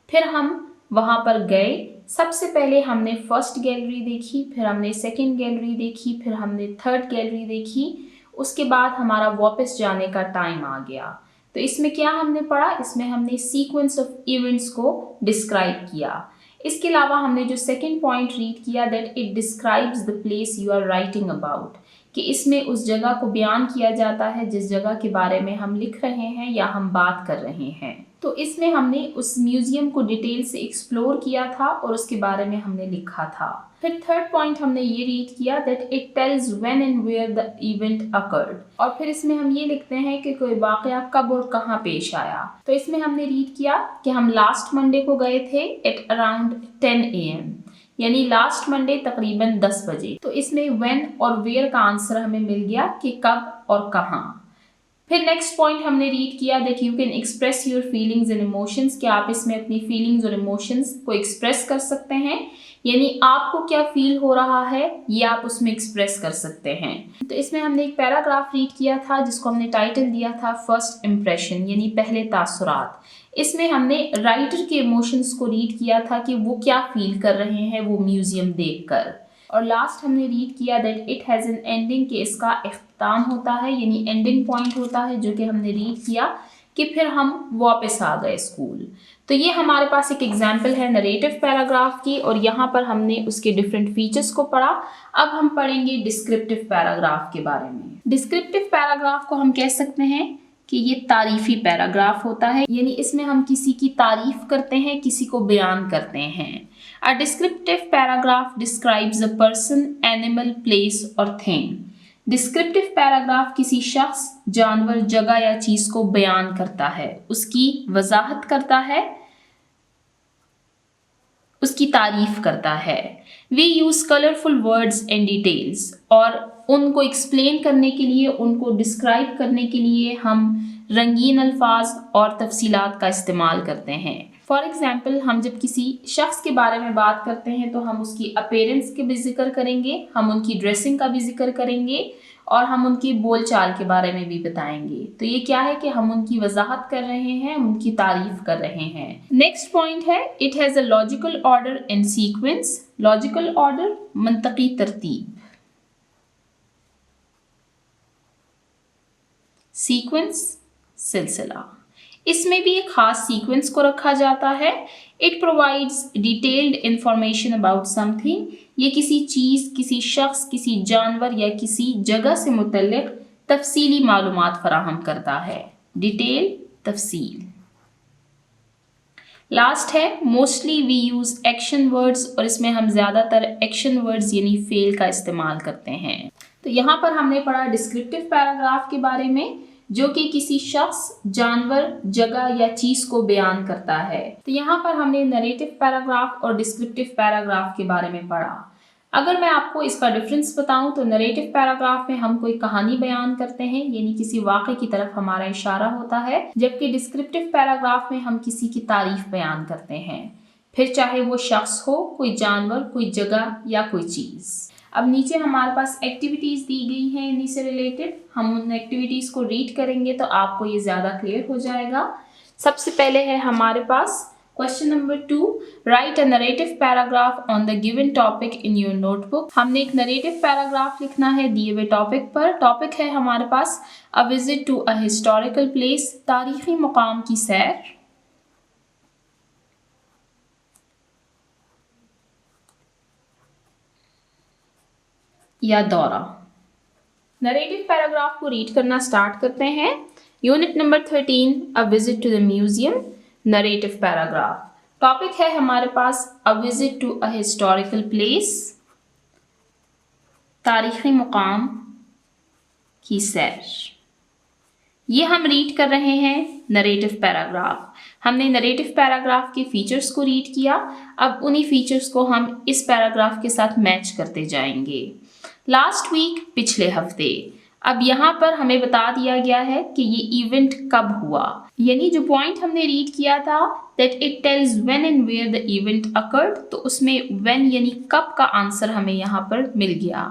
A: फिर हम वहाँ पर गए, सबसे पहले हमने फर्स्ट गैलरी देखी, फिर हमने सेकंड गैलरी देखी, फिर हमने थर्ड गैलरी देखी, उसके बाद हमारा वापस जाने का टाइम आ गया। तो इसमें क्या हमने पढ़ा, इसमें हमने सीक्वेंस ऑफ इवेंट्स को डिस्क्राइब किया। इसके अलावा हमने जो सेकंड पॉइंट रीड किया, that it describes the place you are writing about, कि इसमें उस जगह को बयान किया जाता है जिस जगह के बारे में हम लिख रहे हैं या हम बात कर रहे हैं। तो इसमें हमने उस म्यूजियम को डिटेल से एक्सप्लोर किया था और उसके बारे में हमने लिखा था। फिर थर्ड पॉइंट हमने ये रीड किया, that it tells when and where the event occurred, और फिर इसमें हम ये लिखते हैं कि कोई वाक़या कब और कहाँ पेश आया। तो इसमें हमने रीड किया कि हम लास्ट मंडे को गए थे एट अराउंड 10 AM, यानी लास्ट मंडे तकरीबन 10 बजे। तो इसमें व्हेन और वेयर का आंसर हमें मिल गया कि कब और कहाँ। फिर नेक्स्ट पॉइंट हमने रीड किया, that you can express your feelings and emotions, कि आप इसमें अपनी फीलिंग्स और इमोशंस को एक्सप्रेस कर सकते हैं, यानी आपको क्या फील हो रहा है ये आप उसमें एक्सप्रेस कर सकते हैं। तो इसमें हमने एक पैराग्राफ रीड किया था जिसको हमने टाइटल दिया था फर्स्ट इम्प्रेशन, यानी पहले तासुरात। इसमें हमने राइटर के इमोशंस को रीड किया था कि वो क्या फील कर रहे हैं वो म्यूजियम देखकर। और लास्ट हमने रीड किया that it has an ending, कि इसका इख्तिताम होता है, यानी एंडिंग पॉइंट होता है, जो कि हमने रीड किया कि फिर हम वापस आ गए स्कूल। तो ये हमारे पास एक एग्जाम्पल है नरेटिव पैराग्राफ की, और यहाँ पर हमने उसके डिफरेंट फीचर्स को पढ़ा। अब हम पढ़ेंगे डिस्क्रिप्टिव पैराग्राफ के बारे में। डिस्क्रिप्टिव पैराग्राफ को हम कह सकते हैं कि ये तारीफी पैराग्राफ होता है, यानी इसमें हम किसी की तारीफ करते हैं, किसी को बयान करते हैं। अ descriptive paragraph describes a person, animal, place और थिंग। डिस्क्रिप्टिव पैराग्राफ किसी शख्स, जानवर, जगह या चीज को बयान करता है, उसकी वजाहत करता है, उसकी तारीफ करता है। We use colourful words and details, और उनको एक्सप्लेन करने के लिए, उनको डिस्क्राइब करने के लिए हम रंगीन अल्फाज और तफसीलात का इस्तेमाल करते हैं। फॉर एग्जाम्पल, हम जब किसी शख्स के बारे में बात करते हैं तो हम उसकी अपीयरेंस के भी जिक्र करेंगे, हम उनकी ड्रेसिंग का भी जिक्र करेंगे, और हम उनकी बोलचाल के बारे में भी बताएंगे। तो ये क्या है कि हम उनकी वजाहत कर रहे हैं, उनकी तारीफ कर रहे हैं। नेक्स्ट पॉइंट है, it has a logical order and sequence. Logical order, मंतकी तरतीब, सीक्वेंस, सिलसिला। इसमें भी एक खास सीक्वेंस को रखा जाता है। It provides detailed information about something, ये किसी चीज़, किसी शख्स, किसी जानवर या किसी जगह से मुतल्लिक तफसीली मालूमात फराहम करता है, डिटेल तफसील। लास्ट है mostly we use action words, और इसमें हम ज़्यादातर एक्शन वर्ड्स यानी फेल का इस्तेमाल करते हैं। तो यहाँ पर हमने पढ़ा डिस्क्रिप्टिव पैराग्राफ के बारे में, जो कि किसी शख्स, जानवर, जगह या चीज़ को बयान करता है। तो यहाँ पर हमने नरेटिव पैराग्राफ और डिस्क्रिप्टिव पैराग्राफ के बारे में पढ़ा। अगर मैं आपको इसका डिफरेंस बताऊं तो नरेटिव पैराग्राफ में हम कोई कहानी बयान करते हैं, यानी किसी वाक़े की तरफ हमारा इशारा होता है, जबकि डिस्क्रिप्टिव पैराग्राफ में हम किसी की तारीफ बयान करते हैं, फिर चाहे वो शख्स हो, कोई जानवर, कोई जगह या कोई चीज़। अब नीचे हमारे पास एक्टिविटीज़ दी गई हैं इन्हीं से रिलेटेड, हम उन एक्टिविटीज़ को रीड करेंगे तो आपको ये ज़्यादा क्लियर हो जाएगा। सबसे पहले है हमारे पास question number 2, write a narrative paragraph on the given topic in your notebook. हमने एक नरेटिव पैराग्राफ लिखना है दिए हुए टॉपिक पर। टॉपिक है हमारे पास a visit to a historical place, तारीखी मुकाम की सैर। या दौरा। नरेटिव पैराग्राफ को रीड करना स्टार्ट करते हैं। Unit number 13, a visit to the museum, narrative paragraph. Topic है हमारे पास a visit to a historical place, तारीखी मुकाम की सैर। ये हम रीड कर रहे हैं नरेटिव पैराग्राफ। हमने नरेटिव पैराग्राफ के फीचर्स को रीड किया, अब उन्हीं फीचर्स को हम इस पैराग्राफ के साथ मैच करते जाएंगे। लास्ट वीक, पिछले हफ्ते। अब यहाँ पर हमें बता दिया गया है कि ये इवेंट कब हुआ, यानी जो पॉइंट हमने रीड किया था that it tells when and where the event occurred, तो उसमें व्हेन यानी कब का आंसर हमें यहाँ पर मिल गया।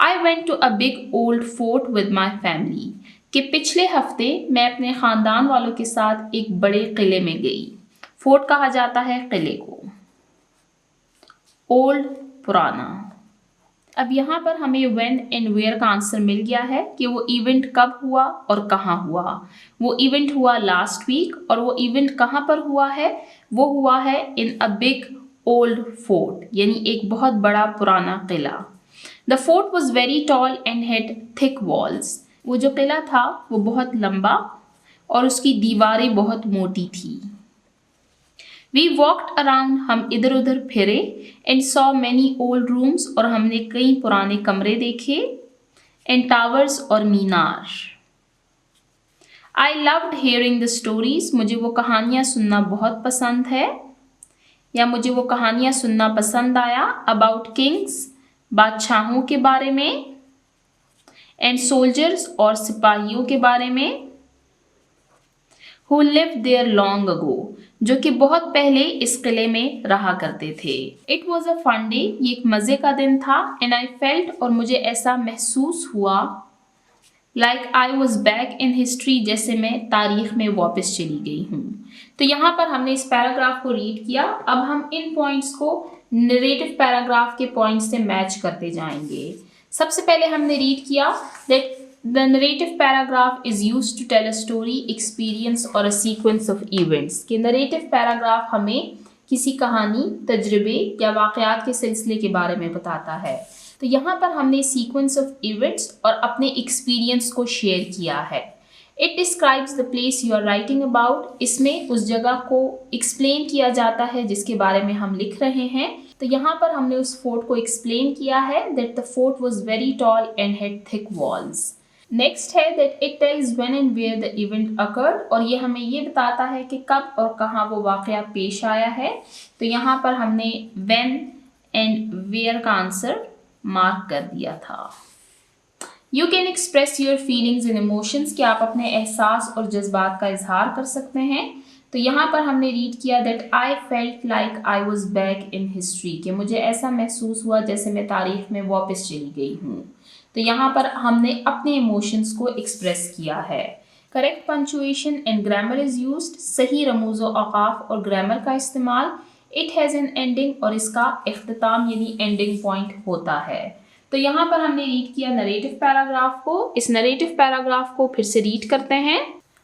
A: I went to a big old fort with my family, कि पिछले हफ्ते मैं अपने ख़ानदान वालों के साथ एक बड़े किले में गई। फोर्ट कहा जाता है किले को, ओल्ड पुराना। अब यहाँ पर हमें व्हेन एंड वेयर का आंसर मिल गया है कि वो इवेंट कब हुआ और कहाँ हुआ। वो इवेंट हुआ लास्ट वीक, और वो इवेंट कहाँ पर हुआ है, वो हुआ है in a big old fort, यानी एक बहुत बड़ा पुराना किला। The fort was very tall and had thick walls, वो जो किला था वो बहुत लंबा और उसकी दीवारें बहुत मोटी थी। वी वॉकड अराउंड, हम इधर उधर फिरे, and saw many old rooms, और हमने कई पुराने कमरे देखे, एंड टावर्स और मीनार। I loved hearing the stories, मुझे वो कहानियाँ सुनना बहुत पसंद है, या मुझे वो कहानियाँ सुनना पसंद आया। अबाउट किंग्स, बादशाहों के बारे में, एंड सोल्जर्स, और सिपाहियों के बारे में, who lived there long ago, जो कि बहुत पहले इस किले में रहा करते थे। It was a fun day, ये एक मज़े का दिन था। And I felt, और मुझे ऐसा महसूस हुआ, like I was back in history, जैसे मैं तारीख में वापस चली गई हूँ। तो यहाँ पर हमने इस पैराग्राफ को रीड किया। अब हम इन पॉइंट्स को नरेटिव पैराग्राफ के पॉइंट्स से मैच करते जाएंगे। सबसे पहले हमने रीड किया that the narrative paragraph is used to tell a story, experience or a sequence of events। कि narrative paragraph हमें किसी कहानी, तजर्बे या वाक़यात के सिलसिले के बारे में बताता है। तो यहाँ पर हमने sequence of events और अपने experience को शेयर किया है। It describes the place you are writing about, इसमें उस जगह को explain किया जाता है जिसके बारे में हम लिख रहे हैं। तो यहाँ पर हमने उस फोर्ट को explain किया है that the fort was very tall and had thick walls। Next है that it tells when and where the event occurred, और ये हमें ये बताता है कि कब और कहाँ वो वाक़या पेश आया है। तो यहाँ पर हमने when and where का आंसर मार्क कर दिया था। You can express your feelings and emotions, कि आप अपने एहसास और जज्बात का इजहार कर सकते हैं। तो यहाँ पर हमने रीड किया that I felt like I was back in history, कि मुझे ऐसा महसूस हुआ जैसे मैं तारीख में वापस चली गई हूँ। तो यहाँ पर हमने अपने इमोशंस को एक्सप्रेस किया है। Correct punctuation and grammar is used, सही रमूज़ो औक़ाफ़ और ग्रामर का इस्तेमाल। इट हैज़ एन एंडिंग, और इसका इख्तिताम यानी एंडिंग पॉइंट होता है। तो यहाँ पर हमने रीड किया नरेटिव पैराग्राफ को। इस नरेटिव पैराग्राफ को फिर से रीड करते हैं।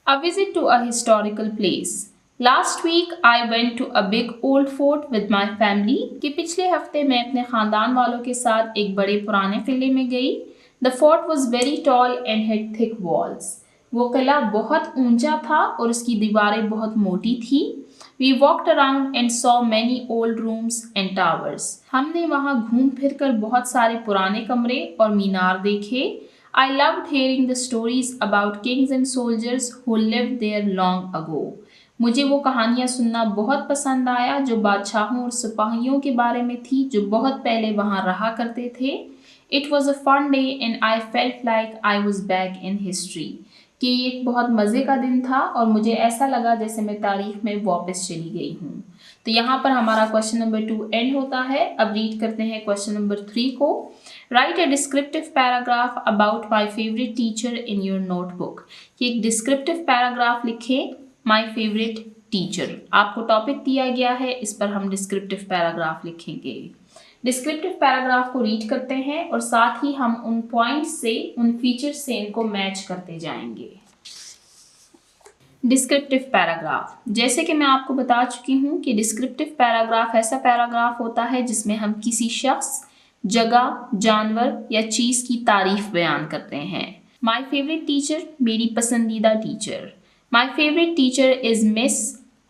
A: A visit to a historical place, last week I went to a big old fort with my family, कि पिछले हफ्ते मैं अपने ख़ानदान वालों के साथ एक बड़े पुराने किले में गई। The fort was very tall and had thick walls. वो किला बहुत ऊंचा था और उसकी दीवारें बहुत मोटी थी। We walked around and saw many old rooms and towers. हमने वहाँ घूम फिर कर बहुत सारे पुराने कमरे और मीनार देखे। I loved hearing the stories about kings and soldiers who lived there long ago. मुझे वो कहानियाँ सुनना बहुत पसंद आया जो बादशाहों और सिपाहियों के बारे में थी जो बहुत पहले वहाँ रहा करते थे। It was a fun day and I felt like I was back in history. कि ये एक बहुत मज़े का दिन था और मुझे ऐसा लगा जैसे मैं तारीख में वापस चली गई हूँ। तो यहाँ पर हमारा क्वेश्चन नंबर 2 एंड होता है। अब रीड करते हैं क्वेश्चन नंबर 3 को। Right a descriptive paragraph about my favourite teacher in your notebook. ये एक डिस्क्रिप्टिव पैराग्राफ लिखें माई फेवरेट टीचर। आपको टॉपिक दिया गया है, इस पर हम डिस्क्रिप्टिव पैराग्राफ लिखेंगे। डिस्क्रिप्टिव पैराग्राफ को रीड करते हैं और साथ ही हम उन पॉइंट्स से, उन फीचर्स से इनको मैच करते जाएंगे। डिस्क्रिप्टिव पैराग्राफ, जैसे कि मैं आपको बता चुकी हूँ कि डिस्क्रिप्टिव पैराग्राफ ऐसा पैराग्राफ होता है जिसमें हम किसी शख्स, जगह, जानवर या चीज़ की तारीफ बयान करते हैं। माई फेवरेट टीचर, मेरी पसंदीदा teacher. My favourite teacher is miss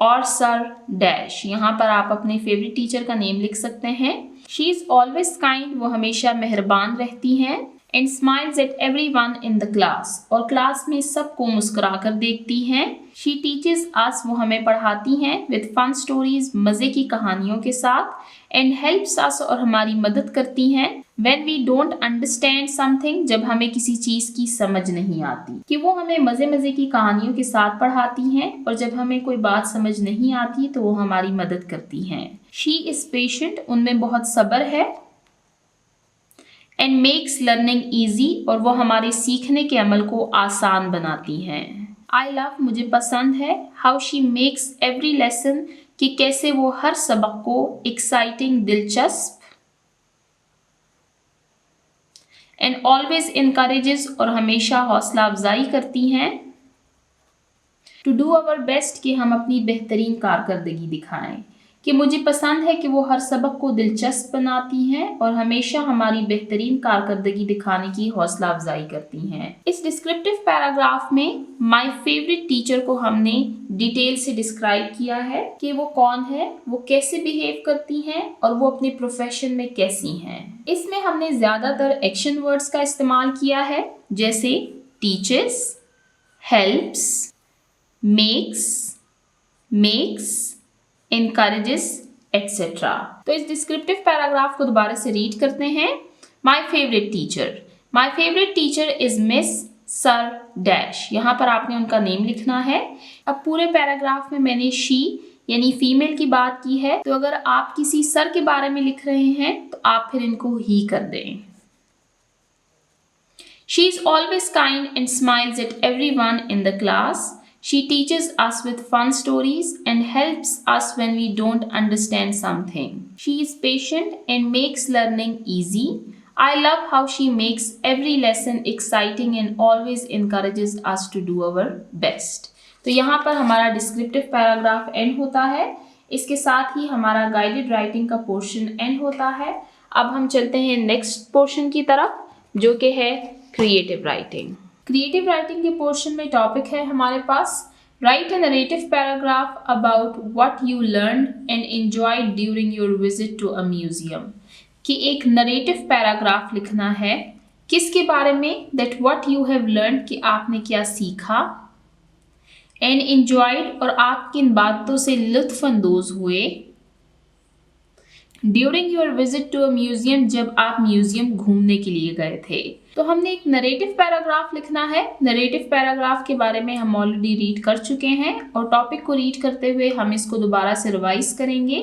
A: और सर डैश। यहाँ पर आप अपने फेवरेट टीचर का नेम लिख सकते हैं। शी इज़ ऑलवेज काइंड, वो हमेशा मेहरबान रहती हैं। And smiles eight everyone in the class, और क्लास में सबको मुस्कुरा कर देखती हैं। शी टीचेस अस, वो हमें पढ़ाती हैं। विद फन स्टोरीज, मज़े की कहानियों के साथ। एंड हेल्प्स अस, और हमारी मदद करती हैं। When we don't understand something, जब हमें किसी चीज़ की समझ नहीं आती, कि वो हमें मज़े की कहानियों के साथ पढ़ाती हैं। और जब हमें कोई बात समझ नहीं आती तो वो हमारी मदद करती हैं। शी इज़ पेशेंट, उनमें बहुत सब्र है। एंड मेक्स लर्निंग ईजी, और वो हमारे सीखने के अमल को आसान बनाती हैं। आई लव, मुझे पसंद है। How she makes every lesson, कि कैसे वो हर सबक को एक्साइटिंग, दिलचस्प। एंड ऑलवेज इनकरेजेस, और हमेशा हौसला अफजाई करती हैं। टू डू अवर बेस्ट, कि हम अपनी बेहतरीन कारकर्दगी दिखाएं। कि मुझे पसंद है कि वो हर सबक को दिलचस्प बनाती हैं और हमेशा हमारी बेहतरीन कारकर्दगी दिखाने की हौसला अफजाई करती हैं। इस डिस्क्रिप्टिव पैराग्राफ में माय फेवरेट टीचर को हमने डिटेल से डिस्क्राइब किया है कि वो कौन है, वो कैसे बिहेव करती हैं और वो अपने प्रोफेशन में कैसी हैं। इसमें हमने ज़्यादातर एक्शन वर्ड्स का इस्तेमाल किया है, जैसे teachers, helps, makes, encourages, etc. तो इस डिस्क्रिप्टिव पैराग्राफ को दोबारा से रीड करते हैं। My favourite teacher is miss sir dash. यहाँ पर आपने उनका नेम लिखना है। अब पूरे पैराग्राफ में मैंने शी यानी फीमेल की बात की है, तो अगर आप किसी सर के बारे में लिख रहे हैं तो आप फिर इनको ही कर दें। She is always kind and smiles eight everyone in the class. She teaches us with fun stories and helps us when we don't understand something. She is patient and makes learning easy. I love how she makes every lesson exciting and always encourages us to do our best. तो यहाँ पर हमारा डिस्क्रिप्टिव पैराग्राफ एंड होता है। इसके साथ ही हमारा गाइडेड राइटिंग का पोर्शन एंड होता है। अब हम चलते हैं नेक्स्ट पोर्शन की तरफ, जो कि है क्रिएटिव राइटिंग। क्रिएटिव राइटिंग के पोर्शन में टॉपिक है हमारे पास write a narrative paragraph about what you learned and enjoyed during your visit to a museum. कि एक नरेटिव पैराग्राफ लिखना है किसके बारे में, that what you have learned, कि आपने क्या सीखा, एंड एंजॉयड, और आप किन बातों से लुत्फ अंदोज हुए, during your visit to a museum, जब आप म्यूजियम घूमने के लिए गए थे। तो हमने एक नरेटिव पैराग्राफ लिखना है। नरेटिव पैराग्राफ के बारे में हम ऑलरेडी रीड कर चुके हैं और टॉपिक को रीड करते हुए हम इसको दोबारा से रिवाइज करेंगे।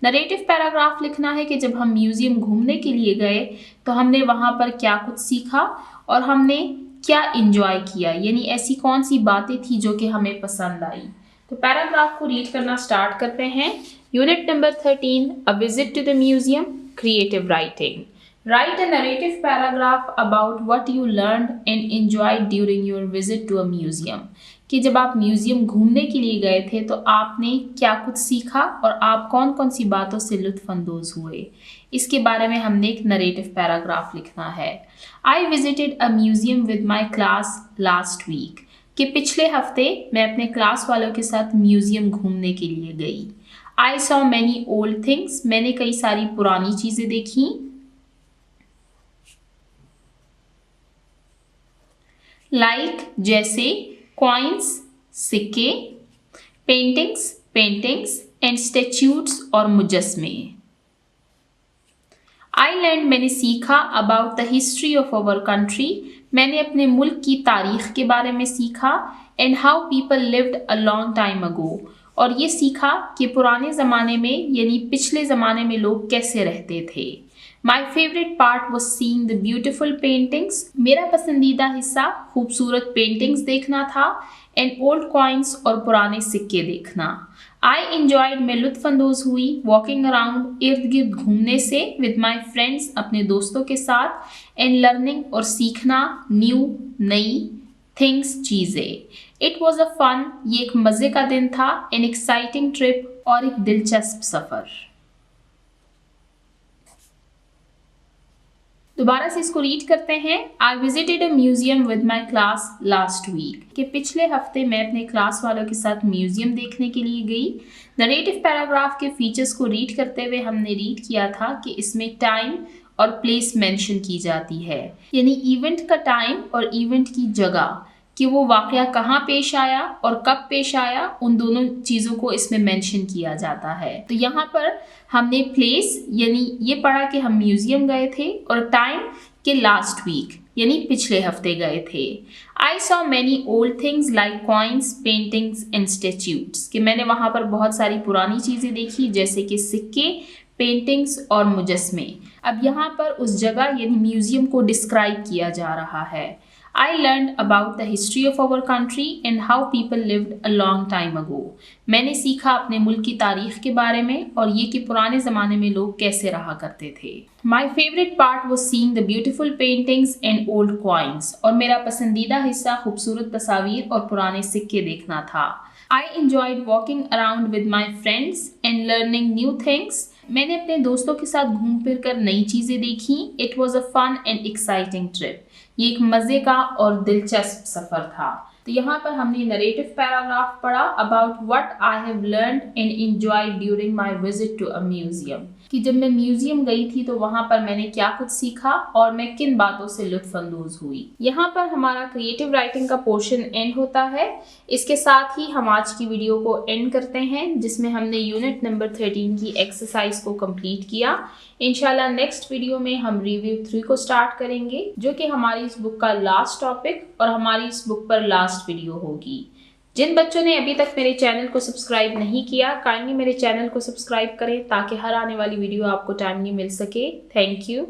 A: नरेटिव पैराग्राफ लिखना है कि जब हम म्यूजियम घूमने के लिए गए तो हमने वहाँ पर क्या कुछ सीखा और हमने क्या इंजॉय किया, यानी ऐसी कौन सी बातें थी जो कि हमें पसंद आई। तो पैराग्राफ को रीड करना स्टार्ट करते हैं। Unit number 13, a visit to the museum, creative writing. Write a narrative paragraph about what you learned and enjoyed during your visit to a museum. कि जब आप म्यूज़ियम घूमने के लिए गए थे तो आपने क्या कुछ सीखा और आप कौन कौन सी बातों से लुत्फ़ अंदोज़ हुए। इसके बारे में हमने एक नरेटिव पैराग्राफ लिखना है। I visited a museum with my class last week, कि पिछले हफ्ते मैं अपने क्लास वालों के साथ म्यूज़ियम घूमने के लिए गई। आई सॉ मैनी ओल्ड थिंग्स, मैंने कई सारी पुरानी चीज़ें देखी। लाइक जैसे, कॉइन्स सिक्के, पेंटिंग्स एंड स्टैच्यूट्स और मुजस्मे। आई लर्न मैंने सीखा about the history of our country, मैंने अपने मुल्क की तारीख के बारे में सीखा। And how people lived a long time ago, और ये सीखा कि पुराने ज़माने में यानी पिछले ज़माने में लोग कैसे रहते थे। My favourite part was seeing the beautiful paintings, मेरा पसंदीदा हिस्सा खूबसूरत पेंटिंग्स देखना था। एंड ओल्ड कॉइन्स और पुराने सिक्के देखना। आई इंजॉयड, मैं लुत्फ़अंदोज़ हुई, वॉकिंग अराउंड इर्द गिर्द घूमने से, विद माई फ्रेंड्स अपने दोस्तों के साथ। एंड लर्निंग और सीखना, न्यू नई थिंग्स चीज़ें। इट वॉज अ फन, ये एक मज़े का दिन था। एन एक्साइटिंग ट्रिप, और एक दिलचस्प सफ़र। दोबारा से इसको रीड करते हैं। I visited a museum with my class last week, कि पिछले हफ्ते मैं अपने क्लास वालों के साथ म्यूजियम देखने के लिए गई। नरेटिव पैराग्राफ के फीचर्स को रीड करते हुए हमने रीड किया था कि इसमें टाइम और प्लेस मेंशन की जाती है, यानी इवेंट का टाइम और इवेंट की जगह, कि वो वाक़या कहाँ पेश आया और कब पेश आया, उन दोनों चीज़ों को इसमें मेंशन किया जाता है। तो यहाँ पर हमने प्लेस यानी ये पढ़ा कि हम म्यूज़ियम गए थे, और टाइम के लास्ट वीक यानी पिछले हफ्ते गए थे। I saw many old things like coins, paintings and statutes, कि मैंने वहाँ पर बहुत सारी पुरानी चीज़ें देखी जैसे कि सिक्के, पेंटिंग्स और मुजस्मे। अब यहाँ पर उस जगह यानी म्यूज़ियम को डिस्क्राइब किया जा रहा है। I learned about the history of our country and how people lived a long time ago. मैंने सीखा अपने मुल्क की तारीख के बारे में और ये कि पुराने ज़माने में लोग कैसे रहा करते थे। My favorite part was seeing the beautiful paintings and old coins. और मेरा पसंदीदा हिस्सा खूबसूरत तस्वीर और पुराने सिक्के देखना था। I enjoyed walking around with my friends and learning new things. मैंने अपने दोस्तों के साथ घूम फिर कर नई चीज़ें देखी। It was a fun and exciting trip. ये एक मज़े का और दिलचस्प सफ़र था। तो यहाँ पर हमने नरेटिव पैराग्राफ पढ़ा about what I have learned and enjoyed during my visit to a museum, कि जब मैं म्यूजियम गई थी तो वहाँ पर मैंने क्या कुछ सीखा और मैं किन बातों से लुत्फ़अंदोज़ हुई। यहाँ पर हमारा क्रिएटिव राइटिंग का पोर्शन एंड होता है। इसके साथ ही हम आज की वीडियो को एंड करते हैं, जिसमें हमने यूनिट नंबर 13 की एक्सरसाइज को कंप्लीट किया। इंशाल्लाह नेक्स्ट वीडियो में हम रिव्यू 3 को स्टार्ट करेंगे, जो कि हमारी इस बुक का लास्ट टॉपिक और हमारी इस बुक पर लास्ट वीडियो होगी। जिन बच्चों ने अभी तक मेरे चैनल को सब्सक्राइब नहीं किया, काइंडली मेरे चैनल को सब्सक्राइब करें ताकि हर आने वाली वीडियो आपको टाइमली मिल सके। Thank you.